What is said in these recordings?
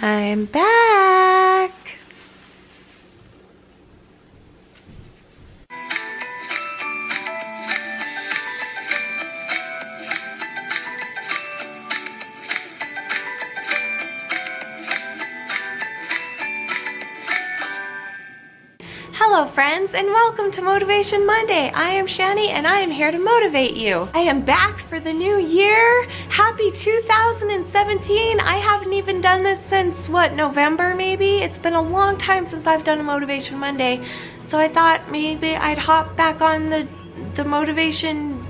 I'm back. Hello friends, and welcome to Motivation Monday. I am Shani and I am here to motivate you. I am back for the new year. Happy 2017. I haven't even done this since, what, November maybe? It's been a long time since I've done a Motivation Monday. So I thought maybe I'd hop back on the Motivation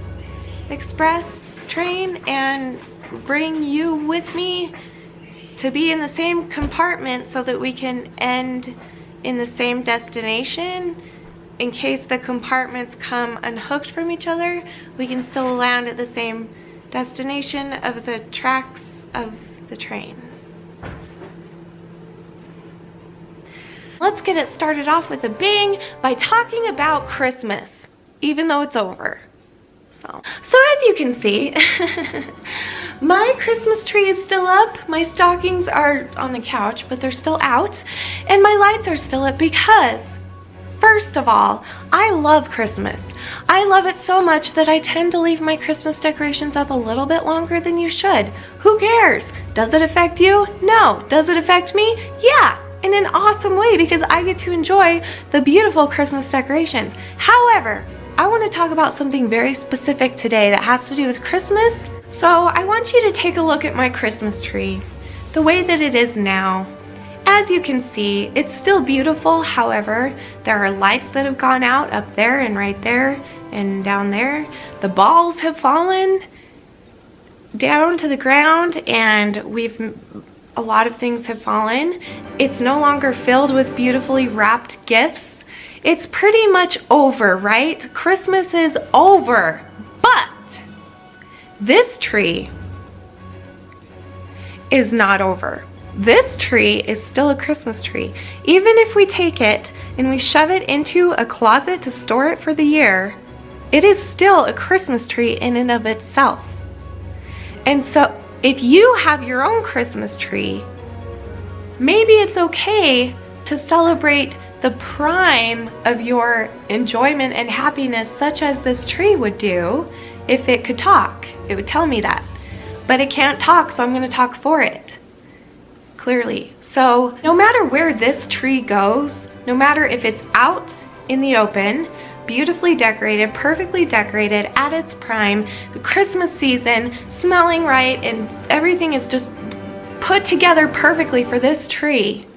Express train and bring you with me to be in the same compartment so that we can end in the same destination. In case the compartments come unhooked from each other, we can still land at the same destination of the tracks of the train. Let's get it started off with a bang by talking about Christmas, even though it's over. So as you can see, my Christmas tree is still up, my stockings are on the couch, but they're still out, and my lights are still up because, first of all, I love Christmas. I love it so much that I tend to leave my Christmas decorations up a little bit longer than you should. Who cares? Does it affect you? No. Does it affect me? Yeah, in an awesome way because I get to enjoy the beautiful Christmas decorations. However, I want to talk about something very specific today that has to do with Christmas. So I want you to take a look at my Christmas tree, the way that it is now. As you can see, it's still beautiful. However, there are lights that have gone out up there and right there and down there. The balls have fallen down to the ground and a lot of things have fallen. It's no longer filled with beautifully wrapped gifts. It's pretty much over, right? Christmas is over, but this tree is not over. This tree is still a Christmas tree. Even if we take it and we shove it into a closet to store it for the year, it is still a Christmas tree in and of itself. And so if you have your own Christmas tree, maybe it's okay to celebrate the prime of your enjoyment and happiness, such as this tree would do if it could talk. It would tell me that. But it can't talk, so I'm going to talk for it. Clearly. So no matter where this tree goes, no matter if it's out in the open, beautifully decorated, perfectly decorated, at its prime, the Christmas season, smelling right, and everything is just put together perfectly for this tree,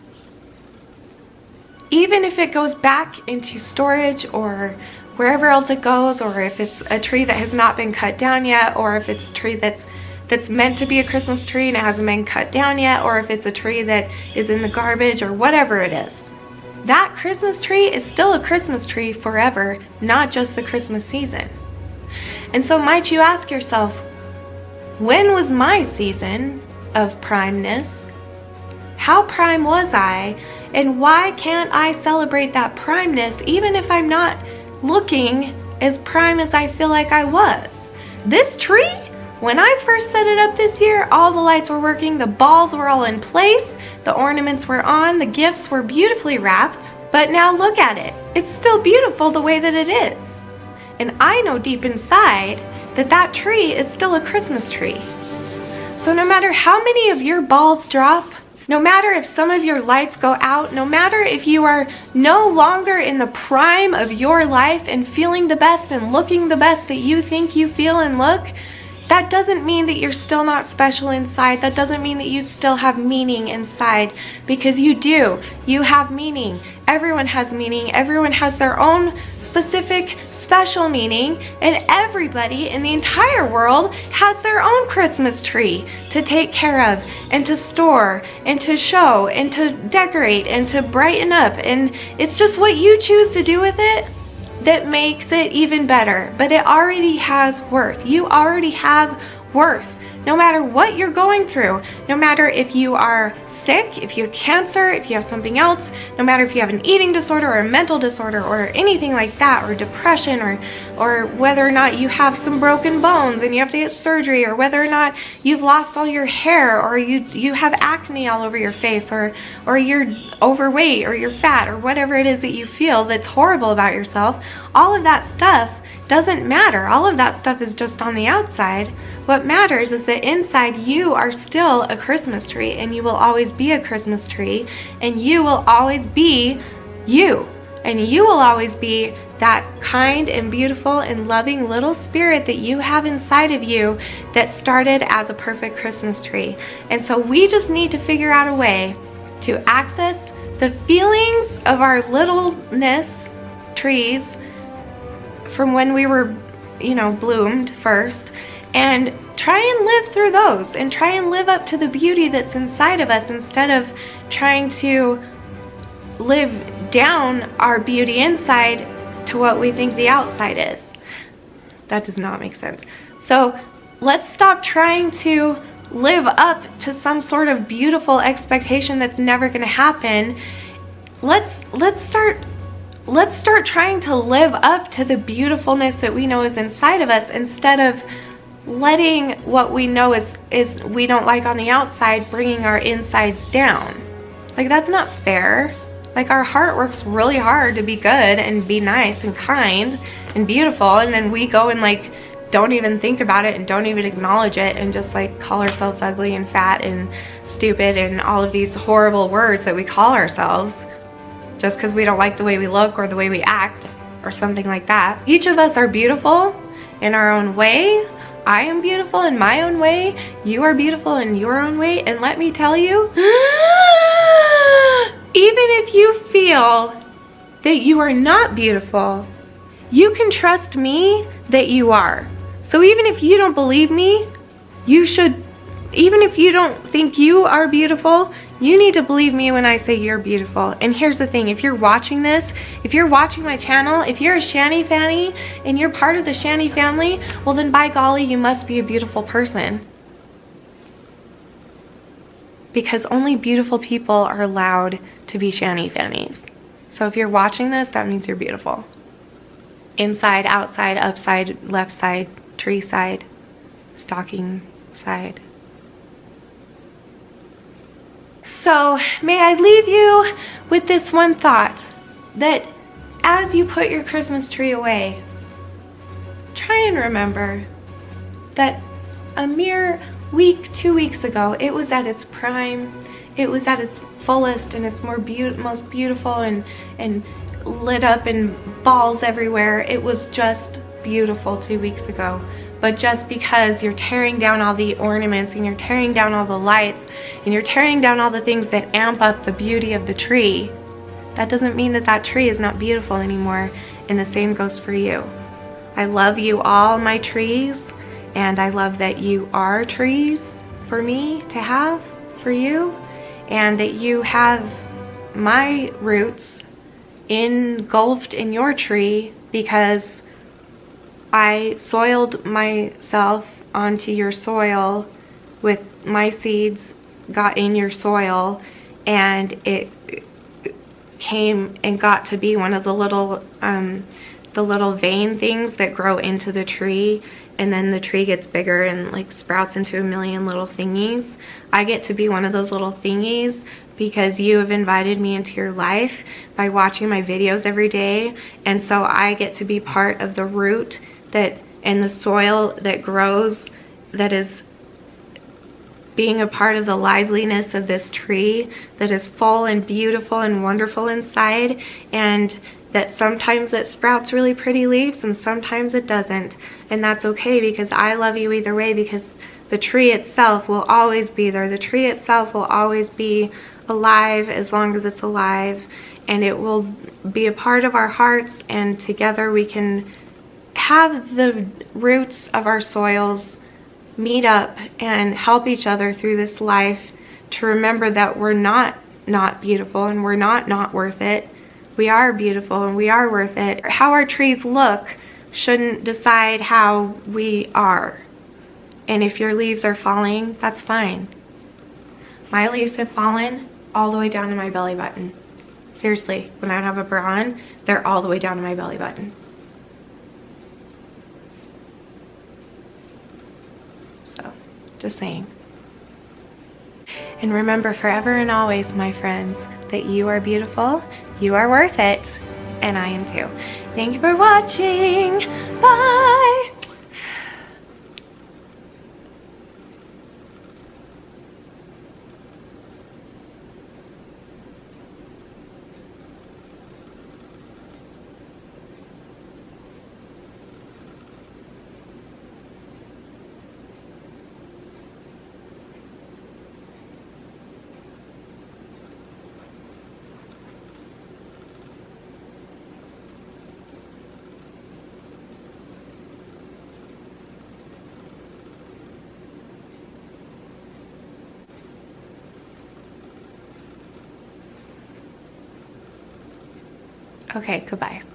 even if it goes back into storage or wherever else it goes, or if it's a tree that has not been cut down yet, or if it's a tree that's meant to be a Christmas tree and it hasn't been cut down yet, or if it's a tree that is in the garbage or whatever it is, that Christmas tree is still a Christmas tree forever, not just the Christmas season. And so might you ask yourself, when was my season of primeness? How prime was I? And why can't I celebrate that primeness even if I'm not looking as prime as I feel like I was? This tree, when I first set it up this year, all the lights were working, the balls were all in place, the ornaments were on, the gifts were beautifully wrapped. But now look at it. It's still beautiful the way that it is. And I know deep inside that that tree is still a Christmas tree. So no matter how many of your balls drop, no matter if some of your lights go out, no matter if you are no longer in the prime of your life and feeling the best and looking the best that you think you feel and look, that doesn't mean that you're still not special inside. That doesn't mean that you still have meaning inside, because you do. You have meaning. Everyone has meaning. Everyone has their own specific special meaning, and everybody in the entire world has their own Christmas tree to take care of and to store and to show and to decorate and to brighten up, and it's just what you choose to do with it that makes it even better. But it already has worth. You already have worth no matter what you're going through, no matter if you are sick, if you have cancer, if you have something else, no matter if you have an eating disorder or a mental disorder or anything like that, or depression, or whether or not you have some broken bones and you have to get surgery, or whether or not you've lost all your hair, or you have acne all over your face, or you're overweight, or you're fat, or whatever it is that you feel that's horrible about yourself, all of that stuff doesn't matter. All of that stuff is just on the outside. What matters is that inside you are still a Christmas tree, and you will always be a Christmas tree, and you will always be you, and you will always be that kind and beautiful and loving little spirit that you have inside of you that started as a perfect Christmas tree. And so we just need to figure out a way to access the feelings of our littleness trees from when we were, bloomed first, and try and live through those, and try and live up to the beauty that's inside of us, instead of trying to live down our beauty inside to what we think the outside is. That does not make sense. So let's stop trying to live up to some sort of beautiful expectation that's never going to happen. Let's start trying to live up to the beautifulness that we know is inside of us, instead of letting what we know is we don't like on the outside bringing our insides down. Like, that's not fair. Like, our heart works really hard to be good and be nice and kind and beautiful, and then we go and don't even think about it and don't even acknowledge it, and just call ourselves ugly and fat and stupid and all of these horrible words that we call ourselves just because we don't like the way we look or the way we act or something like that. Each of us are beautiful in our own way. I am beautiful in my own way. You are beautiful in your own way. And let me tell you, even if you feel that you are not beautiful, you can trust me that you are. So even if you don't believe me, you should, even if you don't think you are beautiful, you need to believe me when I say you're beautiful. And here's the thing, if you're watching this, if you're watching my channel, if you're a Shani Fanny and you're part of the Shani family, well then by golly, you must be a beautiful person. Because only beautiful people are allowed to be Shani Fannies. So if you're watching this, that means you're beautiful. Inside, outside, upside, left side, tree side, stocking side. So may I leave you with this one thought, that as you put your Christmas tree away, try and remember that a mere week, 2 weeks ago, it was at its prime, it was at its fullest and its most beautiful and lit up and balls everywhere. It was just beautiful 2 weeks ago. But just because you're tearing down all the ornaments and you're tearing down all the lights and you're tearing down all the things that amp up the beauty of the tree, that doesn't mean that that tree is not beautiful anymore. And the same goes for you. I love you all, my trees, and I love that you are trees for me to have for you, and that you have my roots engulfed in your tree because I soiled myself onto your soil with my seeds, got in your soil, and it came and got to be one of the little vein things that grow into the tree, and then the tree gets bigger and sprouts into a million little thingies. I get to be one of those little thingies because you have invited me into your life by watching my videos every day, and so I get to be part of the root that and the soil that grows, that is being a part of the liveliness of this tree that is full and beautiful and wonderful inside, and that sometimes it sprouts really pretty leaves and sometimes it doesn't, and that's okay because I love you either way, because the tree itself will always be there. The tree itself will always be alive as long as it's alive, and it will be a part of our hearts, and together we can have the roots of our soils meet up and help each other through this life to remember that we're not beautiful and we're not worth it. We are beautiful and we are worth it. How our trees look shouldn't decide how we are. And if your leaves are falling, that's fine. My leaves have fallen all the way down to my belly button. Seriously, when I don't have a bra on, they're all the way down to my belly button. So, just saying. And remember forever and always, my friends, that you are beautiful, you are worth it, and I am too. Thank you for watching. Bye. Okay, goodbye.